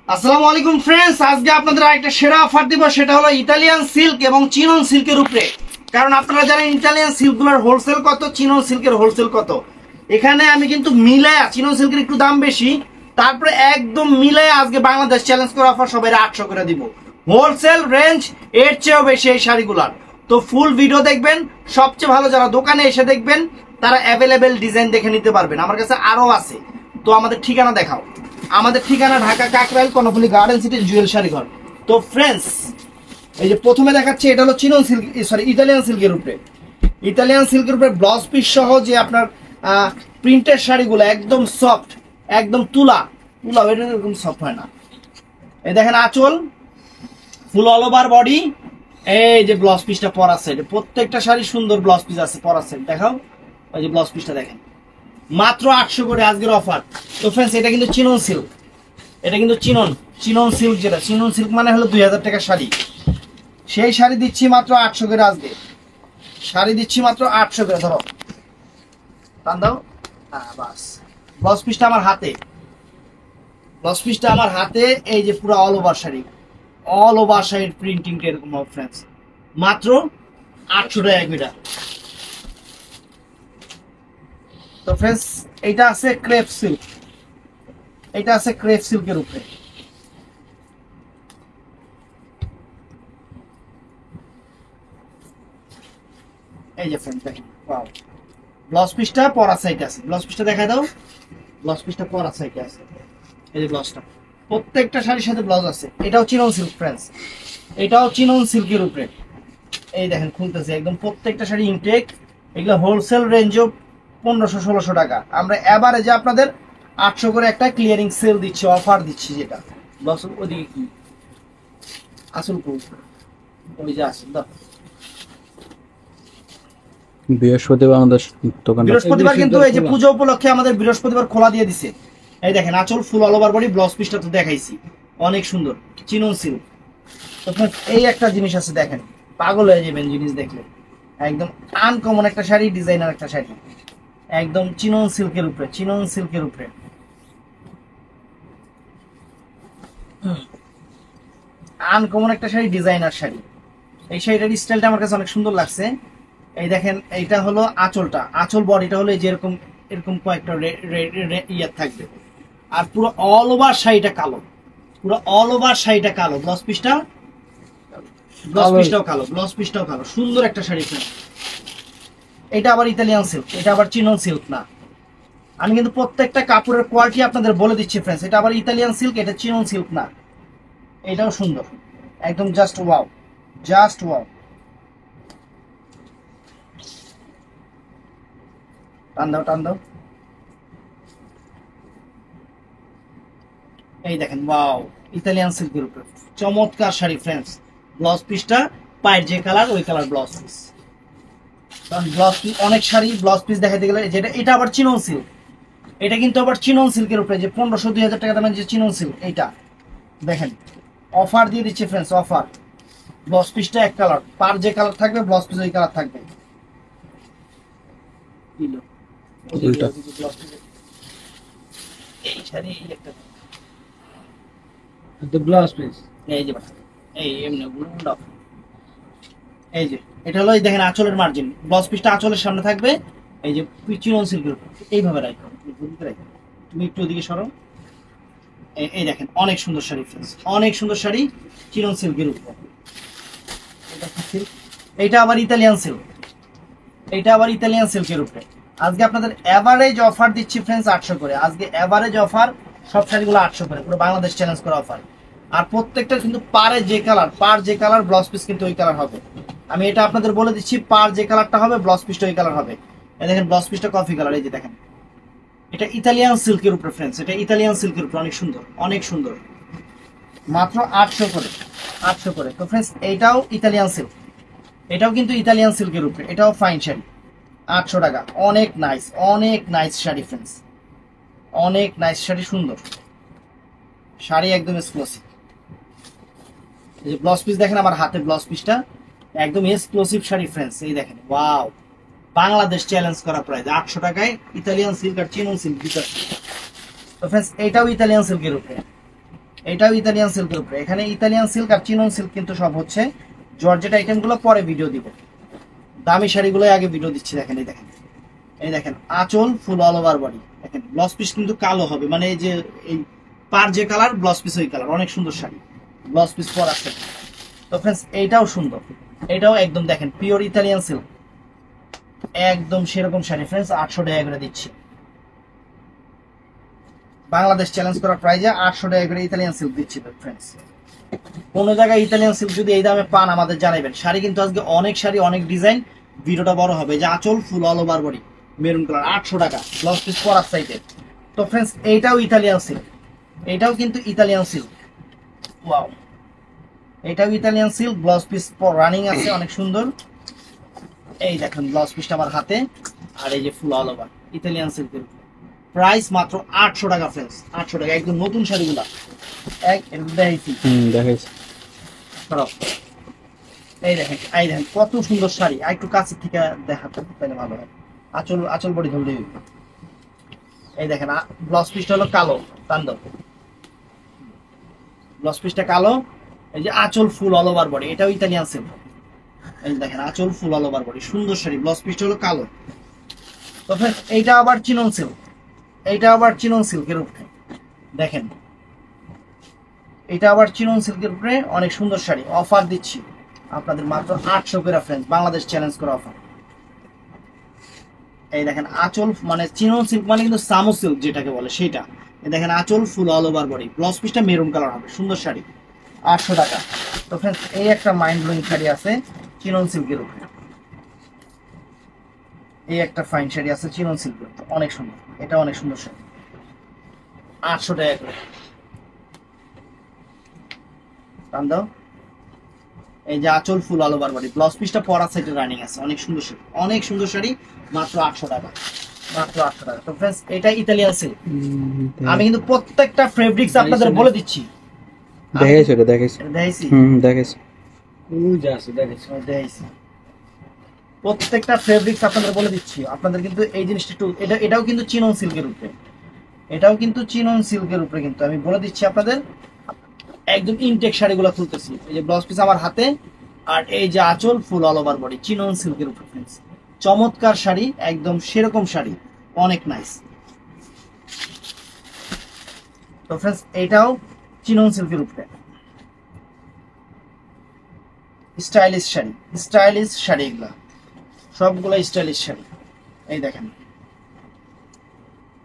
আসসালামু আলাইকুম ফ্রেন্ডস, আজকে আপনাদের একটা সেরা অফার দিব, সেটা হলো ইতালিয়ান সিল্ক এবং চিনন সিল্কের উপরে। কারণ আপনারা জানেন ইতালিয়ান সিল্কগুলোর হোলসেল কত, চিনন সিল্কের হোলসেল কত। এখানে আমি কিন্তু মিলায়া, চিনন সিল্কের একটু দাম বেশি, তারপরে একদম মিলায়া আজকে বাংলাদেশ চ্যালেঞ্জ করে অফার সবাই 800 করে দিব। হোলসেল রেঞ্জ এর চেয়েও বেশি এই শাড়িগুলার। তো ফুল ভিডিও দেখবেন, সবচেয়ে ভালো যারা দোকানে এসে দেখবেন তারা অ্যাভেলেবেল ডিজাইন দেখে নিতে পারবেন। আমার কাছে আরো আছে। তো আমাদের ঠিকানা দেখাও। আমাদের ঠিকানা ঢাকা কাকরাইল কর্ণফুলী গার্ডেন সিটি জুয়েল শাড়িঘর। তো ফ্রেন্ডস, এই যে প্রথমে দেখাচ্ছে এটা হলো চিনন সিল্ক, সরি ইতালিয়ান সিল্কের উপরে। ইতালিয়ান সিল্কের উপরে ব্লাউজ পিস সহ যে আপনার প্রিন্টের শাড়িগুলো একদম সফট, একদম তুলা তুলা, এটা এরকম সফট হয় না। এই দেখেন আঁচল, ফুল অল ওভার বডি। এই যে ব্লাউজ পিসটা পরা সেট, প্রত্যেকটা শাড়ি সুন্দর ব্লাউজ পিস আছে পরা সেট। দেখাও ওই যে ব্লাউজ পিসটা দেখেন, মাত্র 800 করে আজকের অফার। তো ফ্রেন্ডস, এটা কিন্তু চিনন সিল্ক, এটা কিন্তু চিনন সিল্ক, যেটা চিনন সিল্ক মানে হলো 2000 টাকার শাড়ি। সেই শাড়ি দিচ্ছি মাত্র 800 করে আজকে। শাড়ি দিচ্ছি মাত্র 800 করে। ধরো টান দাও, বাস। ব্লাউজ পিসটা আমার হাতে, ব্লাউজ পিসটা আমার হাতে। এই যে পুরো all over sari, all over শাড়ির প্রিন্টিংটা এরকম হবে ফ্রেন্ডস, মাত্র 800 টাকা এটা। তো ফ্রেন্ডস, এটা আছে ক্রেপ সিল্ক, এটা আছে ক্রেপ সিল্কের উপরে। এই যে ফ্রেন্ড দেখেন, ওয়াও। ব্লাউজ পিসটা পরা সাইডে আছে, ব্লাউজ পিসটা দেখাই দাও। ব্লাউজ পিসটা পরা সাইডে আছে, এই যে ব্লাউজটা। প্রত্যেকটা শাড়ির সাথে ব্লাউজ আছে। এটাও চিনন সিল্ক ফ্রেন্ডস, এটাও চিনন সিল্কের উপরে। এই দেখেন খুলতেছে একদম, প্রত্যেকটা শাড়ি ইনটেক। এগুলো হোলসেল রেঞ্জও 1500-1600 টাকা। আমরা এভারেজে আপনাদের 800 করে একটা ক্লিয়ারিং সেল দিচ্ছি, অফার দিচ্ছি। যেটা ব্লাউজ ওদিকে কি আসল ওই যে আসল দাও। বৃহস্পতিবার আমাদের দোকান, বৃহস্পতিবার কিন্তু এই যে পুজো উপলক্ষে আমাদের বৃহস্পতিবার খোলা দিয়ে দিছে। এই দেখেন আঁচল, ফুল অল ওভার বডি, ব্লাউজ পিসটা তো দেখাইছি, অনেক সুন্দর চিনন সিল্ক। তখন এই একটা জিনিস আছে দেখেন, পাগল হয়ে যাবেন জিনিস দেখলে। একদম আনকমন একটা শাড়ি, ডিজাইনার একটা শাড়ি, একদম চিনন সিল্কের উপরে, চিনন সিল্কের উপরে। আনকমন একটা শাড়ি, ডিজাইনার শাড়ি। এই শাড়িটার স্টাইলটা আমার কাছে অনেক সুন্দর লাগছে। এই দেখেন, এইটা হলো আঁচলটা, আঁচল বডিটা হলো যেরকম এরকম কয়েকটা ইয়ার থাকবে। আর পুরো অল ওভার শাড়িটা কালো, পুরো অল ওভার শাড়িটা কালো। ব্লাউজ পিসটাও কালো, ব্লাউজ পিসটাও কালো। সুন্দর একটা শাড়ি। এটা আবার ইতালিয়ান সিল্ক, এটা আবার চিনন সিল্ক না। আমি কিন্তু প্রত্যেকটা কাপড়ের কোয়ালিটি আপনাদের বলে দিচ্ছি ফ্রেন্ডস। এটা আবার ইতালিয়ান সিল্ক, এটা চিনন সিল্ক না। এটাও সুন্দর, একদম জাস্ট ওয়াও, জাস্ট ওয়াও। টান দাও, টান দাও। এই দেখেন, ওয়াও, ইতালিয়ান সিল্কের উপরে চমৎকার শাড়ি ফ্রেন্ডস। ব্লাউজ পিসটা পায়ের যে কালার ওই কালার ব্লাউজ পিস। কারণ ব্লাউজ পিস, অনেক শাড়ি ব্লাউজ পিস দেখাতে গেলে যেটা, এটা আবার চিনন সিল্ক। এটা কিন্তু আবার চিনন সিল্কের উপরে, যে 1500-2000 টাকা দামের যে চিনন সিল্ক, এইটা দেখেন অফার দিয়ে দিচ্ছে ফ্রেন্ডস, অফার। ব্লাউজ পিসটা এক কালার, পার যে কালার থাকবে ব্লাউজ পিস ওই কালার থাকবে। এই শাড়ি একটা ব্লাউজ পিস, এই যে এই এমনি এই যে এটা হলো, এই দেখেন আঁচলের মার্জিন, ব্লাউজ পিসটা আঁচলের সামনে থাকবে। এই যে চিনন সিল্কের উপর এইভাবে রাখো, তুমি একটু ওদিকে সরো। এই দেখেন অনেক সুন্দর শাড়ি ফ্রেন্ডস, অনেক সুন্দর শাড়ি চিনন সিল্কের উপর। এইটা আবার ইতালিয়ান সিল্ক, এইটা আবার ইতালিয়ান সিল্কের উপরে। আজকে আপনাদের এভারেজ অফার দিচ্ছি ফ্রেন্ডস 800 করে। আজকে এভারেজ অফার, সব শাড়িগুলো 800 করে, পুরো বাংলাদেশ চ্যালেঞ্জ করা অফার। আর প্রত্যেকটা কিন্তু পারে যে কালার, পার যে কালার ব্লাউজ পিস কিন্তু ওই কালার হবে। আমি এটা আপনাদের বলে দিচ্ছি, পার যে কালারটা হবে ব্লাউজ পিসটা ওই কালার হবে। এই দেখেন ব্লাউজ পিসটা কফি কালার, এই যে দেখেন। এটা ইতালিয়ান সিল্কের উপরে ফ্রেন্ডস, এটা ইতালিয়ান সিল্কের উপরে, অনেক সুন্দর, অনেক সুন্দর। মাত্র 800 করে, 800 করে। তো ফ্রেন্ডস, এইটাও ইতালিয়ান সিল্ক, এটাও কিন্তু ইতালিয়ান সিল্কের উপরে, এটাও ফাইন শাড়ি, 800 টাকা। অনেক নাইস, অনেক নাইস শাড়ি ফ্রেন্ডস, অনেক নাইস শাড়ি, সুন্দর শাড়ি, একদম এক্সক্লুসিভ। এই যে ব্লাউজ পিস দেখেন আমার হাতে, ব্লাউজ পিসটা একদম এক্সক্লুসিভ শাড়ি ফ্রেন্ডস। এই দেখেন, ওয়াও, বাংলাদেশ চ্যালেঞ্জ করা প্রাইস 800 টাকায় ইতালিয়ান সিল্ক আর চিনন সিল্ক দুটো। তো ফ্রেন্ডস, এটাও ইতালিয়ান সিল্কের উপরে, এটাও ইতালিয়ান সিল্কের উপরে। এখানে ইতালিয়ান সিল্ক আর চিনন সিল্ক কিন্তু সব হচ্ছে জর্জেট আইটেমগুলো পরে ভিডিও দিব, দামি শাড়িগুলো আগে ভিডিও দিচ্ছি। দেখেন এই দেখেন, এই দেখেন আঁচল ফুল অল ওভার বডি। দেখেন ব্লাউজ পিস কিন্তু কালো হবে, মানে এই যে এই পার যে কালার ব্লাউজ পিস ওই কালার, অনেক সুন্দর শাড়ি, ব্লাউজ পিস পর আছে। তো ফ্রেন্ডস এইটাও সুন্দর, এটাও একদম দেখেন পিওর ইতালিয়ান সিল্ক, একদম সেরকম শাড়ি ফ্রেন্ডস 800 টাকা করে দিচ্ছি। বাংলাদেশ চ্যালেঞ্জ করা প্রাইজে 800 টাকা করে ইতালিয়ান সিল্ক দিচ্ছি ফ্রেন্ডস। কোন জায়গায় ইতালিয়ান সিল্ক যদি এই দামে পান আমাদের জানাবেন। শাড়ি কিন্তু আজকে অনেক শাড়ি, অনেক ডিজাইন, ভিডিওটা বড় হবে। যে আঁচল ফুল all over body maroon colour 800 টাকা, ব্লাউজ পিস পরার সাইডে। তো ফ্রেন্ডস এইটাও ইতালিয়ান সিল্ক, এটাও কিন্তু ইতালিয়ান সিল্ক, ওয়াও, এটাও Italian silk, blouse piece running আছে, অনেক সুন্দর। এই দেখেন ব্লাউজ পিসটা আমার হাতে, আর এই যে ফুল অল ওভার ইতালিয়ান সিল্কের প্রাইস মাত্র 800 টাকা ফ্রেন্ডস, 800 টাকা। একদম নতুন শাড়িগুলা দেখাইছি। দেখাইছি। এই দেখেন, এই দেখেন কত সুন্দর শাড়ি, আর একটু কাছের থেকে দেখাতে তাহলে ভালো হয়। আঁচল, আঁচল বডি ধরলে এই দেখেন ব্লাউজ পিসটা হলো কালো, তান্দব ব্লাউজ পিসটা কালো। এই যে আঁচল ফুল অল ওভার বডি, এটাও ইতালিয়ান সিল্ক। এই দেখেন আঁচল ফুল অল ওভার বডি, সুন্দর শাড়ি, ব্লাউজ পিসটা হলো কালো। তো ফ্রেন্ডস এইটা আবার চিনন সিল্ক, এইটা আবার চিনন সিল্কের উপরে দেখেন, এটা আবার চিনন সিল্কের উপরে অনেক সুন্দর শাড়ি। অফার দিচ্ছি আপনাদের মাত্র 800 করে ফ্রেন্ডস, বাংলাদেশ চ্যালেঞ্জ করা অফার। এই দেখেন আঁচল, মানে চিনন সিল্ক মানে কিন্তু সামো সিল্ক যেটাকে বলে সেটা। এই দেখেন আঁচল ফুল অল ওভার বডি, ব্লাউজ পিসটা মেরুন কালার হবে, সুন্দর শাড়ি 800 টাকা। তো ফ্রেন্ডস এই একটা মাইন্ড ব্লোয়িং শাড়ি আছে চিনন সিল্কের উপরে, এই একটা ফাইন শাড়ি আছে চিনন সিল্কের উপরে, অনেক সুন্দর, এটা অনেক সুন্দর শাড়ি 800 টাকা করে। টান দাও। এই যে আঁচল ফুল অল ওভার বডি, ব্লাউজ পিসটা পরা সাইডে রানিং আছে, অনেক সুন্দর শাড়ি, অনেক সুন্দর শাড়ি, মাত্র 800 টাকা, মাত্র 800 টাকা। তো ফ্রেন্ডস এটা ইতালিয়ান সিল্ক। আমি কিন্তু প্রত্যেকটা ফেব্রিক্স আপনাদের বলে দিচ্ছি। দেখাইছি, এটা দেখাইছি, দেখাইছি, দেখাইছি। দেখাইছি প্রত্যেকটা ফেব্রিক্স আপনাদের বলে দিচ্ছি। আপনাদের কিন্তু এই জিনিসটা একটু, এটাও কিন্তু চিনন সিল্কের উপরে, এটাও কিন্তু চিনন সিল্কের উপরে, কিন্তু আমি বলে দিচ্ছি আপনাদের একদম ইনটেক শাড়িগুলো খুলতেছি। এই যে ব্লাউজ পিস আমার হাতে, আর এই যে আঁচল ফুল অল ওভার বডি চিনন সিল্কের উপরে ফ্রেন্ডস, চমৎকার শাড়ি, একদম সেরকম শাড়ি, অনেক নাইস। তো ফ্রেন্ডস এটাও চিনন সিল্কের উপরে স্টাইলিশ শাড়ি, স্টাইলিশ শাড়ি, এগুলা সবগুলো স্টাইলিশ শাড়ি। এই দেখেন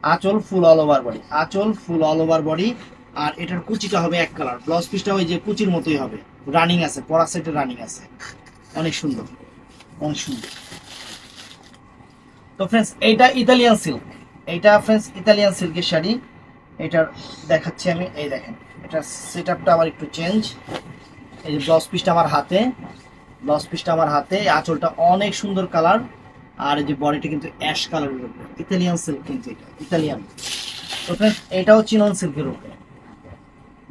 আঁচল ফুল অল ওভার বডি, আঁচল ফুল অল ওভার বডি, আর এটার কুচিটা হবে এক কালার, ব্লাউজ পিসটা ওই যে কুচির মতোই হবে, রানিং আছে, পরা সেটে রানিং আছে, অনেক সুন্দর, অনেক সুন্দর। তো ফ্রেন্ডস এইটা ইতালিয়ান সিল্ক, এইটা ফ্রেন্ডস ইতালিয়ান সিল্কের শাড়ি, এটার দেখাচ্ছি আমি। এই দেখেন এটার সেটআপটা আবার একটু চেঞ্জ। এই যে ব্লাউজ পিসটা আমার হাতে, ব্লাউজ পিসটা আমার হাতে, আঁচলটা অনেক সুন্দর কালার, আর এই যে বডিটা কিন্তু অ্যাশ কালারের উপরে, ইতালিয়ান সিল্ক কিন্তু এটা ইতালিয়ান। তো ফ্রেন্ডস এটাও চিনন সিল্কের উপরে,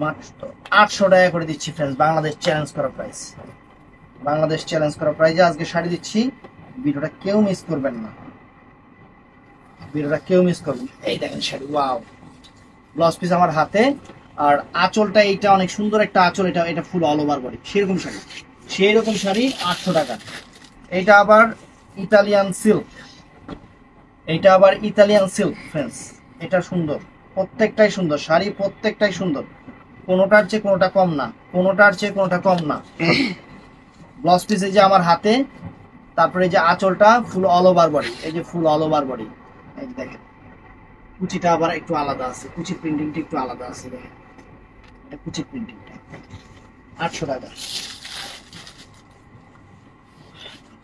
মাত্র 800 টাকা করে দিচ্ছি ফ্রেন্ডস, বাংলাদেশ চ্যালেঞ্জ করা প্রাইস, বাংলাদেশ চ্যালেঞ্জ করা প্রাইজে আজকে শাড়ি দিচ্ছি। ভিডিওটা কেউ মিস করবেন না, ভিডিওটা কেউ মিস করবেন। এই দেখেন শাড়ি, ওয়াও, ব্লাউজ পিস আমার হাতে, আর আঁচলটা এইটা অনেক সুন্দর একটা আঁচল, এটা এটা ফুল অল ওভার বডি, সেরকম শাড়ি, সেই রকম শাড়ি 800 টাকা। এটা আবার ইতালিয়ান সিল্ক, এটা আবার ইতালিয়ান সিল্ক ফ্রেন্ডস, এটা সুন্দর, প্রত্যেকটাই সুন্দর শাড়ি, প্রত্যেকটাই সুন্দর, কোনোটার চেয়ে কোনোটা কম না, কোনোটার চেয়ে কোনোটা কম না। ব্লাউজ পিস এই যে আমার হাতে, তারপরে এই যে আঁচলটা ফুল অল ওভার বডি, এই যে ফুল অল ওভার বডি। এই দেখেন কুচিটা আবার একটু আলাদা আছে, কুচির প্রিন্টিংটা একটু আলাদা আছে, দেখেন এটা কুচির প্রিন্টিংটা 800 টাকা।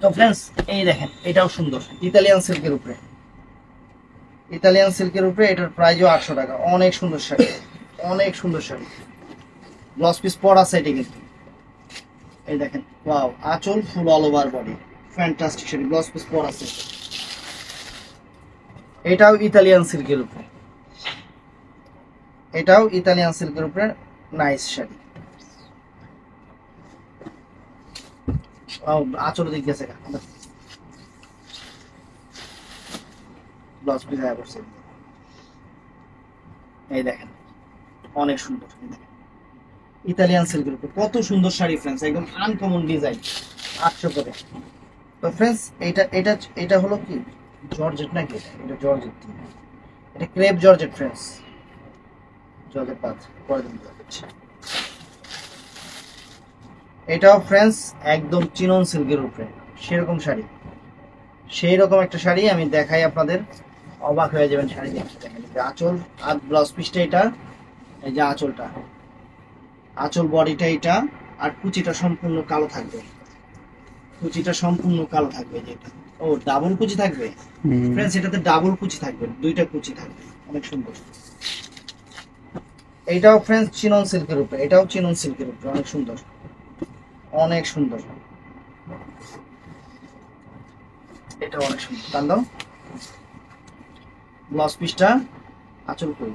তো ফ্রেন্ডস এই দেখেন এটাও সুন্দর, ইতালিয়ান সিল্কের উপরে, ইতালিয়ান সিল্কের উপরে, এটার প্রাইসও 800 টাকা, অনেক সুন্দর শাড়ি, অনেক সুন্দর শাড়ি, ব্লাউজ পিস পরা সাইডে কিন্তু। এই দেখেন ওয়াও, আঁচল ফুল all over body, fantastic sari, blouse piece পরা সাইডে। এটাও ইতালিয়ান সিল্কের উপরে, এটাও ইতালিয়ান সিল্কের উপরে নাইস শাড়ি। আঁচল দিক গেছে, ব্লাউজ পিস আয়া করছে, এই দেখেন অনেক সুন্দর, এই দেখেন ইতালিয়ান সিল্কের উপরে কত সুন্দর শাড়ি ফ্রেন্ডস, একদম আনকমন ডিজাইন, 800 করে। তো ফ্রেন্ডস এটা এটা এটা হলো কি জর্জেট নাকি? এটা জর্জেট, এটা ক্রেপ জর্জেট ফ্রেন্ডস, জর্জেট পাত পরে দিন দেখাচ্ছি। এটাও ফ্রেন্ডস একদম চিনন সিল্কের উপরে সেরকম শাড়ি, সেই রকম একটা শাড়ি আমি দেখাই আপনাদের, অবাক হয়ে যাবেন শাড়ি দেখে। দেখেন আঁচল আর ব্লাউজ পিসটা এটা, এই যে আঁচলটা, আঁচল বডিটা এটা, আর কুচিটা সম্পূর্ণ কালো থাকবে, কুচিটা সম্পূর্ণ কালো থাকবে যেটা। ও ডাবল কুচি থাকবে ফ্রেন্ডস, এটাতে ডাবল কুচি থাকবে, দুইটা কুচি থাকবে, অনেক সুন্দর। এইটাও ফ্রেন্ডস চিনন সিল্কের উপরে, এটাও চিনন সিল্কের উপরে, অনেক সুন্দর, অনেক সুন্দর, এটা অনেক সুন্দর। টান দাও ব্লাউজ পিসটা, আঁচল করি,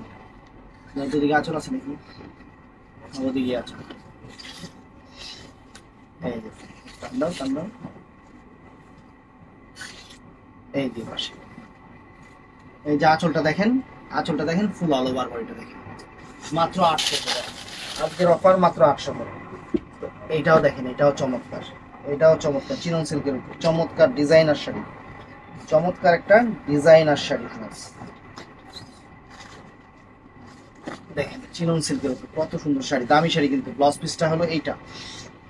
ওদিকে আঁচল আছে নাকি? ওদিকে আঁচল, এই যে টান দাও, টান দাও, এই যে পাশে, এই যে আঁচলটা দেখেন, আঁচলটা দেখেন, ফুল অল ওভার বডিটা দেখেন, মাত্র 800 টাকা আজকের অফার, মাত্র 800 টাকা। এইটাও দেখেন, এটাও চমৎকার, এটাও চমৎকার, চিনন সিল্কের উপর চমৎকার ডিজাইনার শাড়ি, চমৎকার একটা ডিজাইনার শাড়ি ফ্রেন্ডস। দেখেন চিনন সিল্কের উপর কত সুন্দর শাড়ি, দামি শাড়ি কিন্তু। ব্লাউজ পিসটা হলো এইটা,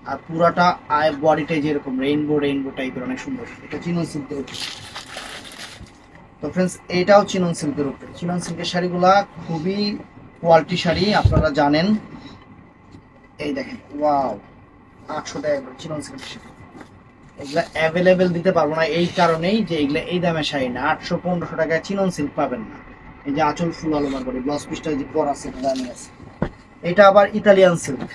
আর পুরাটা আয় বডিটাই যেরকম রেইনবো রেইনবো টাইপের, অনেক সুন্দর, এটা চিনন সিল্কের উপর। তো ফ্রেন্ডস এইটাও চিনন সিল্কের উপরে, চিনন সিল্কের শাড়িগুলা খুবই কোয়ালিটি শাড়ি, আপনারা জানেন। এই দেখেন ওয়াও, 800 টাকা করে চিনন সিল্কের শাড়ি। এগুলা অ্যাভেলেবেল দিতে পারবো না এই কারণেই যে এগুলা এই দামে শাড়ি না, 800-1500 টাকায় চিনন সিল্ক পাবেন না। এই যে আঁচল ফুল অল ওভার বডি, ব্লাউজ পিসটা যে পর আছে দামি আছে। এটা আবার ইতালিয়ান সিল্ক,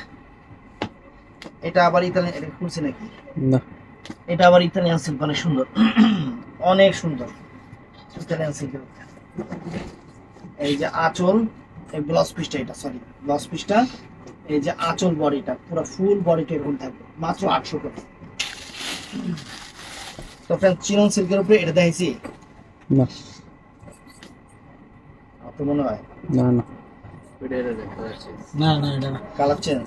এটা আবার ইতালিয়ান, এটা খুলছি নাকি না, এটা আবার ইতালিয়ান সিল্ক, অনেক সুন্দর, অনেক সুন্দর ইতালিয়ান সিল্কের। এই যে আঁচল, এই ব্লাউজ পিসটা, এটা সরি ব্লাউজ পিসটা, এই যে আঁচল বডিটা পুরো ফুল বডিটা এরকম থাকবে, মাত্র 800 টাকা। তো ফ্রেন্ড চিনন সিল্কের উপরে এটা দেখাইছি না, আপনার মনে হয়? না না, না না এটা না। কালার চেঞ্জ,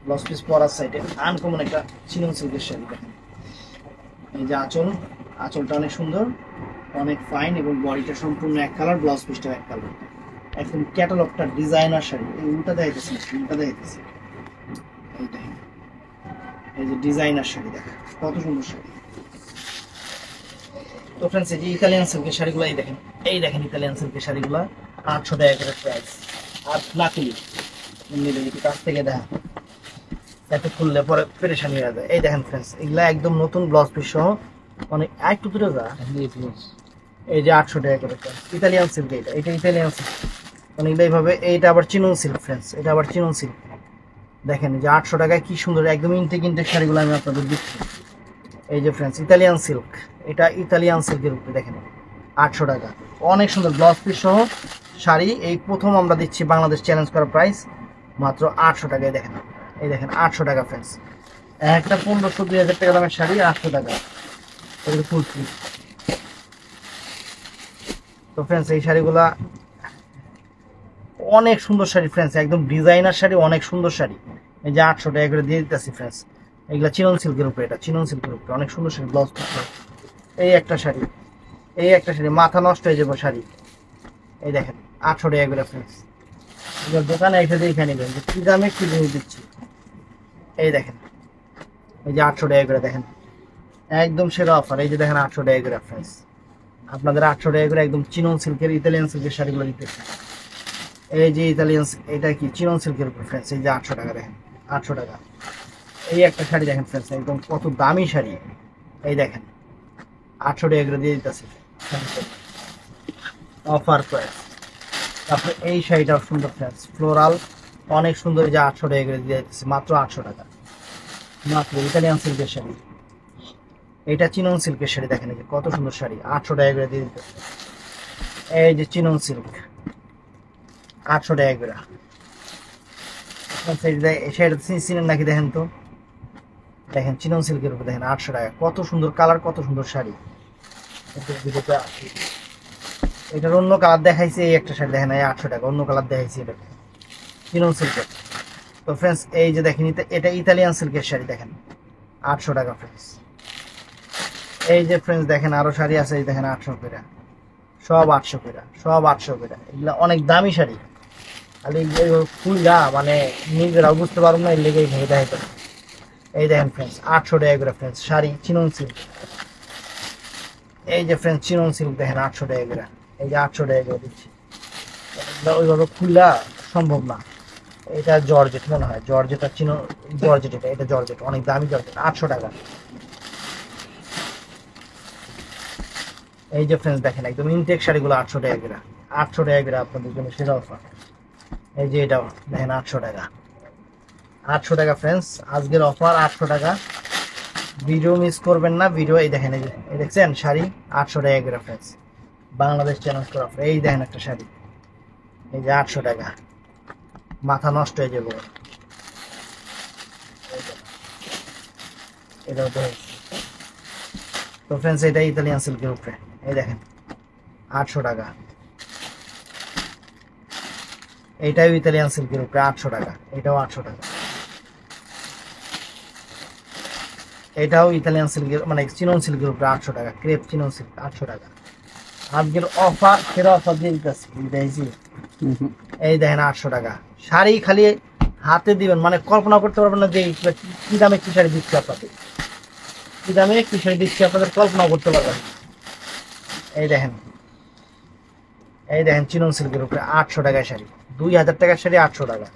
ব্লাউজ পিস পরার সাইডে আনকমন একটা চিনন সিল্কের শাড়ি দেখেন। এই যে আঁচল, আঁচলটা অনেক সুন্দর, অনেক ফাইন, এবং বডিটা সম্পূর্ণ এক কালার, ব্লাউজ পিসটা এক কালার, একদম ক্যাটালগটা ডিজাইনার শাড়ি। এই উল্টা দেখাইতেছি, উল্টা দেখাইতেছি, এই দেখেন, এই যে ডিজাইনার শাড়ি দেখেন কত সুন্দর শাড়ি। তো ফ্রেন্ডস এই যে ইতালিয়ান সিল্কের শাড়িগুলো, এই দেখেন, এই দেখেন ইতালিয়ান সিল্কের শাড়িগুলো 800 টাকা করে প্রাইস। আর লাকিলি একটু কাছ থেকে দেখা, এত খুললে পরে পেরেশানি হয়ে যায়। এই দেখেন ফ্রেন্ডস, এগুলা একদম নতুন ব্লাউজ পিস সহ, অনেক একটু দূরে যা, এই যে 800 টাকা করে ইতালিয়ান সিল্ক। এটা ইতালিয়ান সিল্ক অনেকটা এইভাবে। এইটা আবার চিনন সিল্ক ফ্রেন্ডস, এটা আবার চিনন সিল্ক দেখেন, যে 800 টাকায় কি সুন্দর একদম ইনটেক ইনটেক শাড়িগুলো আমি আপনাদের দিচ্ছি। এই যে ফ্রেন্ডস ইতালিয়ান সিল্ক, এটা ইতালিয়ান সিল্কের উপরে দেখেন 800 টাকা, অনেক সুন্দর ব্লাউজ পিস সহ শাড়ি। এই প্রথম আমরা দিচ্ছি বাংলাদেশ চ্যালেঞ্জ করা প্রাইস মাত্র 800 টাকায় দেখেন। এই দেখেন 800 টাকা ফ্রেন্ডস, একটা 1500-2000 টাকা দামের শাড়ি 800 টাকা, এগুলো ফুল ফ্রি। তো ফ্রেন্ডস এই শাড়িগুলা অনেক সুন্দর শাড়ি ফ্রেন্ডস, একদম ডিজাইনার শাড়ি, অনেক সুন্দর শাড়ি। এই যে 800 টাকা করে দিয়ে দিতেছি ফ্রেন্ডস। এগুলা চিনন সিল্কের উপরে, এটা চিনন সিল্কের উপরে অনেক সুন্দর শাড়ি, ব্লাউজ পিস। এই একটা শাড়ি, এই একটা শাড়ি মাথা নষ্ট হয়ে যাবে শাড়ি। এই দেখেন 800 টাকা করে ফ্রেন্ডস, দোকানে এসে দেখে নেবেন যে কি দামে কি জিনিস দিচ্ছি। এই দেখেন, এই যে 800 টাকা করে দেখেন, একদম সেরা অফার। এই যে দেখেন 800 টাকা করে ফ্রেন্ডস, আপনাদের 800 টাকা করে একদম চিনন সিল্কের ইতালিয়ান সিল্কের শাড়িগুলো দিতেছি। এই যে ইতালিয়ান, এটা কি চিনন সিল্কের উপর ফ্রেন্ডস, এই যে 800 টাকা দেখেন, 800 টাকা। এই একটা শাড়ি দেখেন ফ্রেন্ডস, একদম কত দামি শাড়ি। এই দেখেন 800 টাকা করে দিয়ে দিতেছি অফার প্রাইস। তারপরে এই শাড়িটাও সুন্দর ফ্রেন্ডস, ফ্লোরাল, অনেক সুন্দর। এই যে 800 টাকা করে দিয়ে দিতেছি মাত্র 800 টাকা, মাত্র ইতালিয়ান সিল্কের শাড়ি। এটা চিনন সিল্কের শাড়ি দেখেন, এই যে কত সুন্দর শাড়ি, 800 টাকা করে দিয়ে দিতেছি। এই যে চিনন সিল্ক 800 টাকা করে। শাড়িটা চিনেন নাকি দেখেন তো, দেখেন চিনন সিল্কের উপর দেখেন 800 টাকা, কত সুন্দর কালার, কত সুন্দর শাড়ি। এটার অন্য কালার দেখাইছে, এই একটা শাড়ি দেখেন, এই 800 টাকা, অন্য কালার দেখাইছে। এটা চিনন সিল্কের। তো ফ্রেন্ডস এই যে দেখেন এটা ইতালিয়ান সিল্কের শাড়ি দেখেন 800 টাকা ফ্রেন্ডস। এই যে ফ্রেন্ডস দেখেন আরো শাড়ি আছে, এই দেখেন 800 করে, সব 800 করে, সব 800 করে। এগুলো অনেক দামি শাড়ি, খালি ফুলরা মানে নিজেরা বুঝতে পারবো না, এর লেগেই ভেঙে দেয়। এই দেখেন ফ্রেন্ডস 800 টাকা করে ফ্রেন্ডস শাড়ি চিনন সিল্ক। এই যে ফ্রেন্ডস চিনন সিল্ক দেখেন 800 টাকা করে, এই যে 800 টাকা করে দিচ্ছি। ওইভাবে খুললা সম্ভব না। এটা জর্জেট মনে হয়, জর্জেট আর চিনো জর্জেট, এটা জর্জেট, অনেক দামি জর্জেট, 800 টাকা। এই যে ফ্রেন্ডস দেখেন একদম ইনটেক শাড়িগুলো 800 টাকা করে, 800 টাকা করে আপনাদের জন্য সেরা অফার। এই যে এটাও দেখেন 800 টাকা, 800 টাকা ফ্রেন্ডস আজকের অফার 800 টাকা। ভিডিও মিস করবেন না, ভিডিও এই দেখেন, এই যে এই দেখছেন শাড়ি 800 টাকা করে ফ্রেন্ডস, বাংলাদেশ চ্যালেঞ্জ করা অফার। এই দেখেন একটা শাড়ি, এই যে 800 টাকা, মাথা নষ্ট হয়ে যাবে। এটাও দেখেন। তো ফ্রেন্ডস এটা ইতালিয়ান সিল্কের উপরে, এই দেখেন 800 টাকা। এইটাও ইতালিয়ান সিল্কের উপরে 800 টাকা, এটাও 800 টাকা। এটাও ইতালিয়ান সিল্কের মানে চিনন সিল্কের উপরে 800 টাকা, ক্রেপ চিনন সিল্ক 800 টাকা। আজকের অফার সেরা অফার দিয়ে দিতেছি, এই দেখেন 800 টাকা শাড়ি। খালি হাতে দিবেন মানে কল্পনা করতে পারবেন না যে কি দামে কি শাড়ি দিচ্ছি আপনাদের, কি দামে কি শাড়ি দিচ্ছি আপনাদের কল্পনা করতে পারবেন। এই দেখেন, এই দেখেন চিনন সিল্কের উপরে 800 টাকায় শাড়ি, 2000 টাকার শাড়ি 800 টাকা।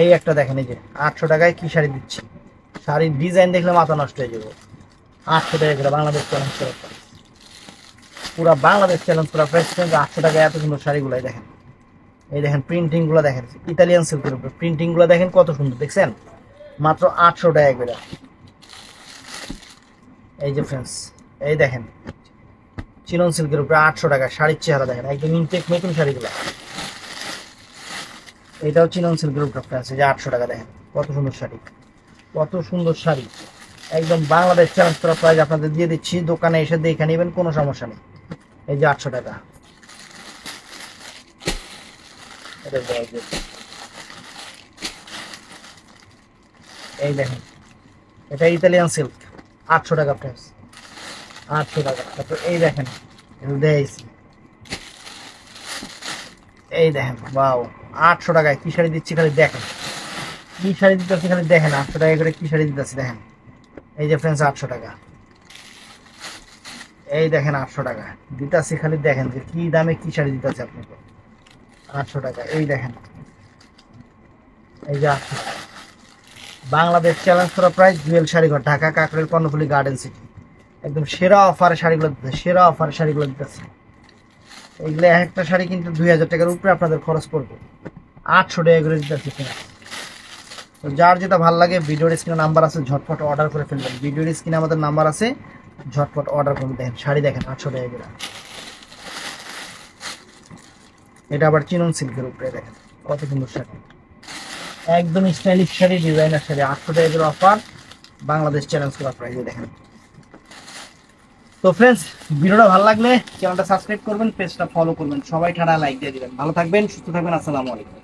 এই একটা দেখেন, এই যে 800 টাকায় কি শাড়ি দিচ্ছি, শাড়ির ডিজাইন দেখলে মাথা নষ্ট হয়ে যাবে। 800 টাকা করে বাংলাদেশ চ্যালেঞ্জ করা, পুরা বাংলাদেশ চ্যালেঞ্জ করা প্রাইস। 800 টাকায় এত সুন্দর শাড়িগুলো দেখেন, এই দেখেন প্রিন্টিং গুলো দেখেন, ইতালিয়ান সিল্কের উপরে প্রিন্টিং গুলো দেখেন কত সুন্দর, দেখছেন মাত্র 800 টাকা করে। এই যে ফ্রেন্ডস এই দেখেন চিনন সিল্কের উপরে 800 টাকা শাড়ির চেহারা দেখেন, একদম ইনটেক নতুন শাড়িগুলো। এটাও চিনন সিল্কের উপরে ফ্রেন্ডস, এই যে 800 টাকা দেখেন কত সুন্দর শাড়ি, কত সুন্দর শাড়ি। একদম বাংলাদেশ চ্যালেঞ্জ করা প্রাইস আপনাদের দিয়ে দিচ্ছি, দোকানে এসে দেখে নেবেন, কোনো সমস্যা নেই। এই যে 800 টাকা। এই দেখেন এটা ইতালিয়ান সিল্ক 800 টাকা প্রাইস, 800 টাকা। তারপর এই দেখেন এই দেখেন ওয়াও 800 টাকায় কি শাড়ি দিচ্ছি, খালি দেখেন কি শাড়ি দিতেছি, খালি দেখেন 800 টাকা করে কি শাড়ি দিতেছি দেখেন। এই যে ফ্রেন্ডস 800 টাকা, এই দেখেন 800 টাকা দিতেছি, খালি দেখেন যে কি দামে কি শাড়ি দিতেছে আপনাকে 800 টাকা। এই দেখেন এই যে 800 টাকা বাংলাদেশ চ্যালেঞ্জ করা প্রাইস, জুয়েল শাড়িঘর, ঢাকা কাকরের কর্ণফুলী গার্ডেন সিটি। একদম সেরা অফারে শাড়িগুলো দিতেছে, সেরা অফারে শাড়িগুলো দিতেছে। এইগুলো একটা শাড়ি কিন্তু 2000 টাকার উপরে আপনাদের খরচ পড়বে, 800 টাকা করে দিতেছে। তো যার যেটা ভালো লাগে ভিডিওর স্ক্রিনে নাম্বার আছে, ঝটপট অর্ডার করে ফেলবেন। ভিডিওর স্ক্রিনে আমাদের নাম্বার আছে, ঝটপট অর্ডার করে দেখেন শাড়ি দেখেন 800 টাকা করে। এটা আবার চিনন সিল্কের উপরে দেখেন কত সুন্দর শাড়ি, একদম স্টাইলিশ শাড়ি, ডিজাইনার শাড়ি, 800 টাকা করে অফার, বাংলাদেশ চ্যালেঞ্জ করা প্রাইসে দেখেন। তো ফ্রেন্ডস ভিডিওটা ভালো লাগলে চ্যানেলটা সাবস্ক্রাইব করবেন, পেজটা ফলো করবেন, সবাই ঠাড়া লাইক দিয়ে দিবেন। ভালো থাকবেন, সুস্থ থাকবেন, আসসালামু আলাইকুম।